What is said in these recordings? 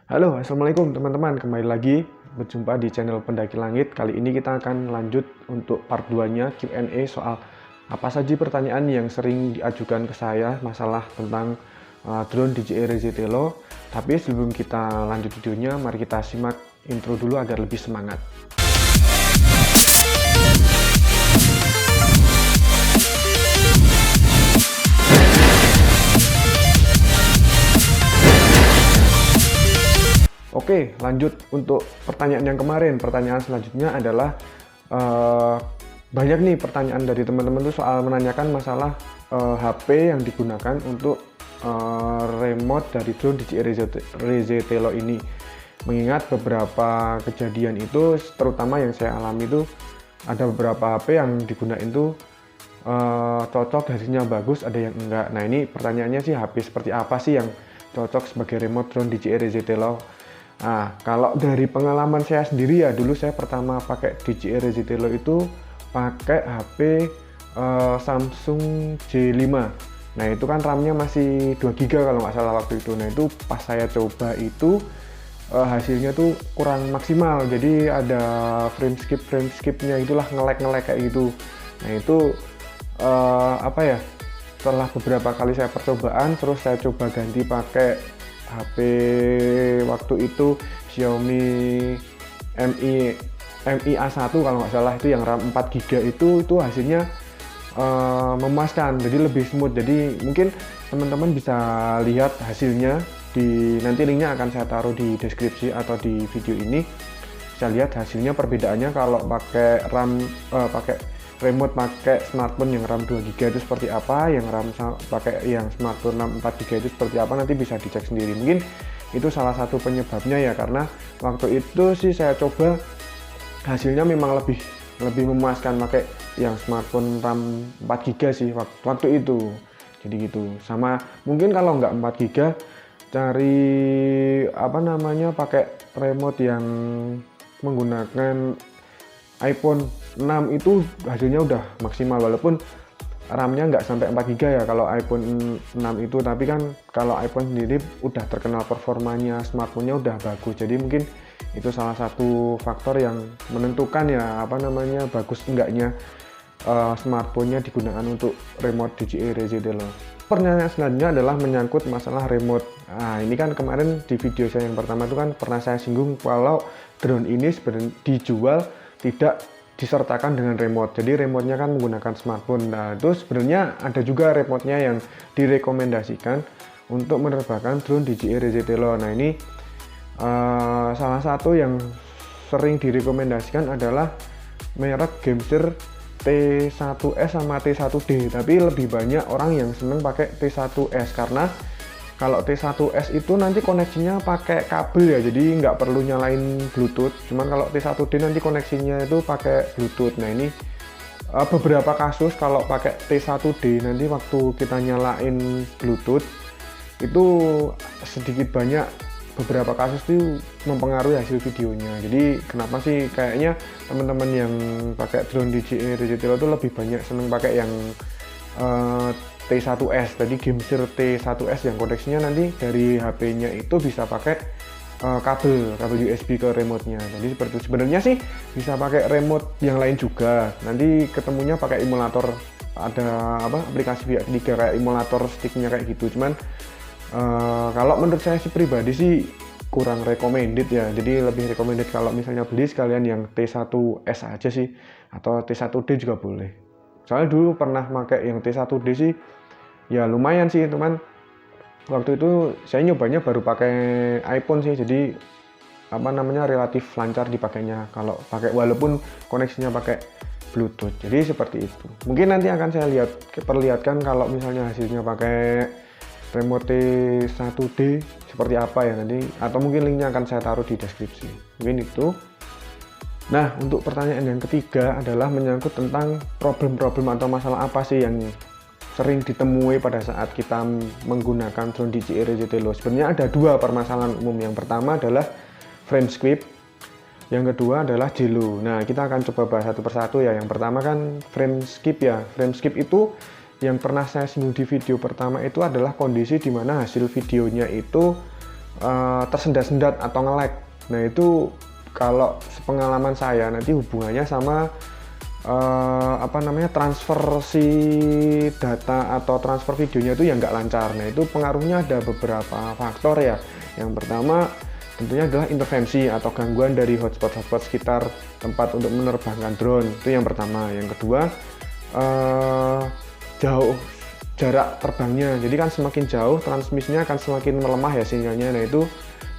Halo, assalamualaikum teman-teman. Kembali lagi berjumpa di channel Pendaki Langit. Kali ini kita akan lanjut untuk part 2-nya Q&A soal apa saja pertanyaan yang sering diajukan ke saya masalah tentang drone DJI Reze Telo. Tapi sebelum kita lanjut videonya, mari kita simak intro dulu agar lebih semangat. Oke, lanjut untuk pertanyaan yang kemarin. Pertanyaan selanjutnya adalah banyak nih pertanyaan dari teman-teman tuh soal menanyakan masalah HP yang digunakan untuk remote dari drone DJI Reze Telo ini. Mengingat beberapa kejadian itu, terutama yang saya alami itu ada beberapa HP yang digunakan itu cocok, hasilnya bagus, ada yang enggak. Nah, ini pertanyaannya sih, HP seperti apa sih yang cocok sebagai remote drone DJI Reze Telo? Nah, kalau dari pengalaman saya sendiri ya, dulu saya pertama pakai DJI Reze Telo itu pakai HP Samsung J5. Nah, itu kan RAM-nya masih 2 GB kalau nggak salah waktu itu. Nah, itu pas saya coba itu hasilnya tuh kurang maksimal. Jadi ada frame skipnya itulah, nge-lag kayak gitu. Nah, itu apa ya? Setelah beberapa kali saya percobaan, terus saya coba ganti pakai HP waktu itu Xiaomi Mi A1 kalau nggak salah, itu yang RAM 4 GB itu hasilnya memuaskan, jadi lebih smooth. Jadi mungkin teman-teman bisa lihat hasilnya nanti linknya akan saya taruh di deskripsi atau di video ini. Bisa lihat hasilnya, perbedaannya kalau pakai RAM pakai remote pakai smartphone yang RAM 2 GB itu seperti apa, yang RAM pakai yang smartphone RAM 4 GB itu seperti apa, nanti bisa dicek sendiri. Mungkin itu salah satu penyebabnya ya, karena waktu itu sih saya coba hasilnya memang lebih memuaskan pakai yang smartphone RAM 4 GB sih waktu itu. Jadi gitu. Sama mungkin kalau nggak 4 GB, cari apa namanya, pakai remote yang menggunakan iPhone 6 itu hasilnya udah maksimal, walaupun RAM-nya nggak sampai 4 GB ya kalau iPhone 6 itu, tapi kan kalau iPhone sendiri udah terkenal performanya smartphone-nya udah bagus. Jadi mungkin itu salah satu faktor yang menentukan ya, apa namanya, bagus enggaknya smartphone-nya digunakan untuk remote DJI Reze Telo. Pertanyaan selanjutnya adalah menyangkut masalah remote. Nah, ini kan kemarin di video saya yang pertama itu kan pernah saya singgung kalau drone ini sebenarnya dijual tidak disertakan dengan remote. Jadi remote-nya kan menggunakan smartphone. Nah, itu sebenarnya ada juga remote-nya yang direkomendasikan untuk menerbangkan drone DJI Reze Telo. Nah, ini salah satu yang sering direkomendasikan adalah merek Gemsir T1S sama T1D, tapi lebih banyak orang yang seneng pakai T1S karena kalau T1S itu nanti koneksinya pakai kabel ya, jadi nggak perlu nyalain Bluetooth. Cuman kalau T1D nanti koneksinya itu pakai Bluetooth. Nah, ini beberapa kasus kalau pakai T1D nanti waktu kita nyalain Bluetooth itu sedikit banyak, beberapa kasus itu mempengaruhi hasil videonya. Jadi kenapa sih kayaknya teman-teman yang pakai drone DJI Reze Telo itu lebih banyak seneng pakai yang T1S, tadi Gemsir T1S yang koneksinya nanti dari HP-nya itu bisa pakai kabel USB ke remote-nya. Jadi seperti itu. Sebenarnya sih bisa pakai remote yang lain juga. Nanti ketemunya pakai emulator, ada apa, aplikasi pihak ketiga kayak emulator sticknya kayak gitu. Cuman kalau menurut saya sih pribadi sih kurang recommended ya. Jadi lebih recommended kalau misalnya beli sekalian yang T1S aja sih, atau T1D juga boleh. Soalnya dulu pernah pakai yang T1D sih, ya lumayan sih teman. Waktu itu saya nyobanya baru pakai iPhone sih, jadi apa namanya, relatif lancar dipakainya kalau pakai, walaupun koneksinya pakai Bluetooth. Jadi seperti itu. Mungkin nanti akan saya perlihatkan kalau misalnya hasilnya pakai remote T1D seperti apa ya nanti, atau mungkin linknya akan saya taruh di deskripsi. Mungkin itu. Nah, untuk pertanyaan yang ketiga adalah menyangkut tentang problem-problem atau masalah apa sih yang sering ditemui pada saat kita menggunakan drone DJI Reze Telo. Sebenarnya ada dua permasalahan umum. Yang pertama adalah frame skip, yang kedua adalah JLO. Nah, kita akan coba bahas satu persatu ya. Yang pertama kan frame skip ya. Frame skip itu yang pernah saya singgung di video pertama itu adalah kondisi di mana hasil videonya itu tersendat-sendat atau nge-lag. Nah itu kalau sepengalaman saya nanti hubungannya sama transfer si data atau transfer videonya itu yang nggak lancar. Nah itu pengaruhnya ada beberapa faktor ya. Yang pertama tentunya adalah intervensi atau gangguan dari hotspot sekitar tempat untuk menerbangkan drone, itu yang pertama. Yang kedua jauh jarak terbangnya, jadi kan semakin jauh transmisinya akan semakin melemah ya sinyalnya. Nah itu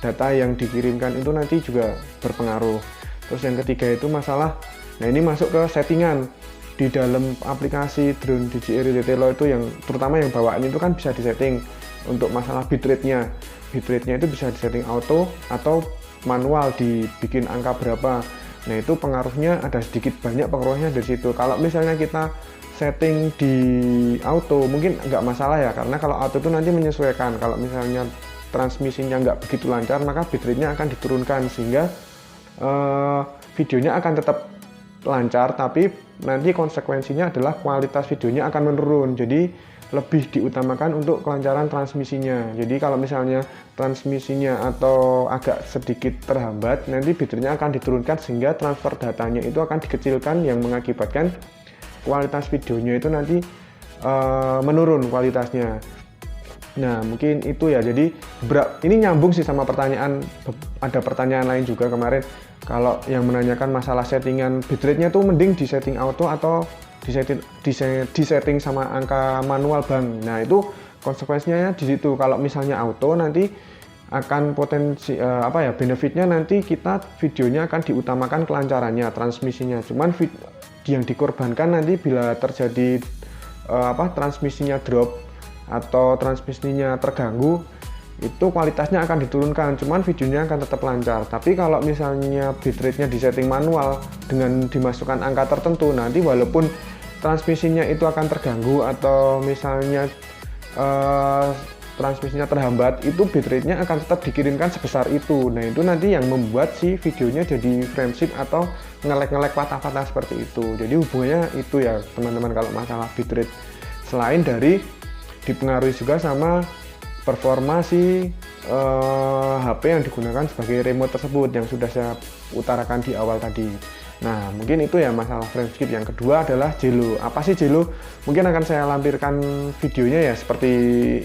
data yang dikirimkan itu nanti juga berpengaruh. Terus yang ketiga itu masalah, nah ini masuk ke settingan di dalam aplikasi drone DJI Retelo itu, yang terutama yang bawaan itu kan bisa disetting untuk masalah bitrate-nya. Bitrate-nya itu bisa disetting auto atau manual, dibikin angka berapa. Nah itu pengaruhnya ada sedikit banyak pengaruhnya dari situ. Kalau misalnya kita setting di auto mungkin nggak masalah ya, karena kalau auto itu nanti menyesuaikan. Kalau misalnya transmisinya nggak begitu lancar maka bitrate-nya akan diturunkan sehingga videonya akan tetap lancar, tapi nanti konsekuensinya adalah kualitas videonya akan menurun. Jadi lebih diutamakan untuk kelancaran transmisinya. Jadi kalau misalnya transmisinya atau agak sedikit terhambat, nanti bitrate-nya akan diturunkan sehingga transfer datanya itu akan dikecilkan, yang mengakibatkan kualitas videonya itu nanti menurun kualitasnya. Nah mungkin itu ya. Jadi ini nyambung sih sama pertanyaan, ada pertanyaan lain juga kemarin kalau yang menanyakan masalah settingan bitrate-nya tuh mending di setting auto atau disetting sama angka manual bang. Nah itu konsekuensinya di situ. Kalau misalnya auto nanti akan potensi benefitnya nanti kita videonya akan diutamakan kelancarannya, transmisinya. Cuman yang dikorbankan nanti bila terjadi transmisinya drop atau transmisinya terganggu, itu kualitasnya akan diturunkan, cuman videonya akan tetap lancar. Tapi kalau misalnya bitrate-nya disetting manual dengan dimasukkan angka tertentu, nanti walaupun transmisinya itu akan terganggu atau misalnya transmisinya terhambat, itu bitrate-nya akan tetap dikirimkan sebesar itu. Nah itu nanti yang membuat si videonya jadi frameshift atau nge-lag patah-patah seperti itu. Jadi hubungannya itu ya teman-teman kalau masalah bitrate. Selain dari dipengaruhi juga sama performa si HP yang digunakan sebagai remote tersebut yang sudah saya utarakan di awal tadi. Nah mungkin itu ya masalah frameshift. Yang kedua adalah JLO. Apa sih JLO? Mungkin akan saya lampirkan videonya ya seperti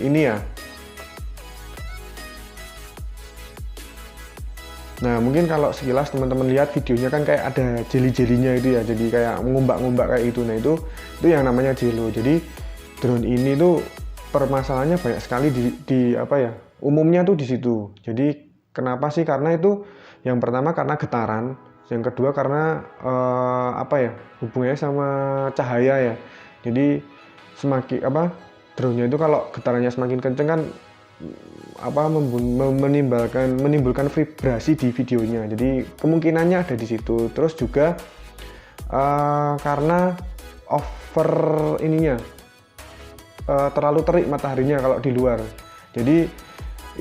ini ya. Nah mungkin kalau sekilas teman-teman lihat videonya kan kayak ada jeli-jelinya itu ya, jadi kayak mengombak-ngombak kayak itu. Nah itu yang namanya JLO. Jadi drone ini tuh permasalahannya banyak sekali umumnya tuh di situ. Jadi kenapa sih? Karena itu yang pertama karena getaran, yang kedua karena hubungannya sama cahaya ya. Jadi semakin drone-nya itu kalau getarannya semakin kenceng kan menimbulkan vibrasi di videonya. Jadi kemungkinannya ada di situ. Terus juga karena over terlalu terik mataharinya kalau di luar. Jadi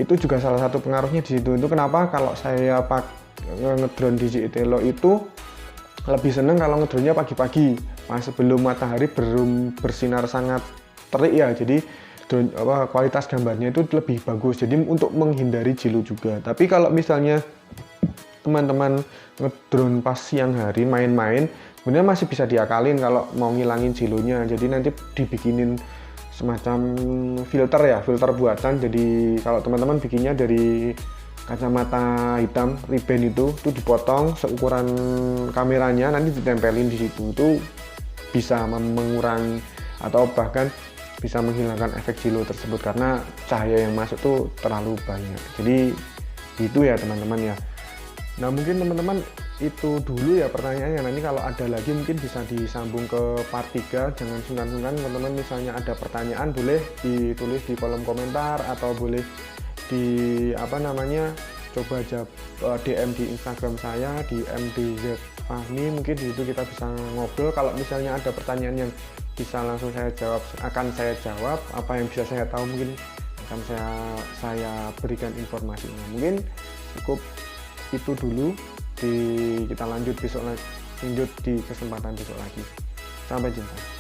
itu juga salah satu pengaruhnya di situ. Itu kenapa kalau saya ngedrone DJI Retelo itu lebih seneng kalau ngedrone-nya pagi-pagi, pas sebelum matahari bersinar sangat terik ya. Jadi kualitas gambarnya itu lebih bagus. Jadi untuk menghindari JLO juga. Tapi kalau misalnya teman-teman ngedrone pas siang hari main-main, sebenarnya masih bisa diakalin kalau mau ngilangin JLO-nya. Jadi nanti dibikinin semacam filter buatan. Jadi kalau teman-teman bikinnya dari kacamata hitam Ray-Ban itu dipotong seukuran kameranya, nanti ditempelin di situ. Itu bisa mengurangi atau bahkan bisa menghilangkan efek JLO tersebut karena cahaya yang masuk tuh terlalu banyak. Jadi itu ya teman-teman ya. Nah mungkin teman-teman itu dulu ya pertanyaannya. Nanti kalau ada lagi mungkin bisa disambung ke part 3. Jangan sungkan-sungkan teman-teman, misalnya ada pertanyaan boleh ditulis di kolom komentar atau boleh di coba DM di Instagram saya di mdzfahmi. Mungkin di situ kita bisa ngobrol. Kalau misalnya ada pertanyaan yang bisa langsung saya jawab, akan saya jawab. Apa yang bisa saya tahu mungkin akan saya berikan informasinya. Mungkin cukup itu dulu. Kita lanjut di kesempatan besok lagi. Sampai jumpa.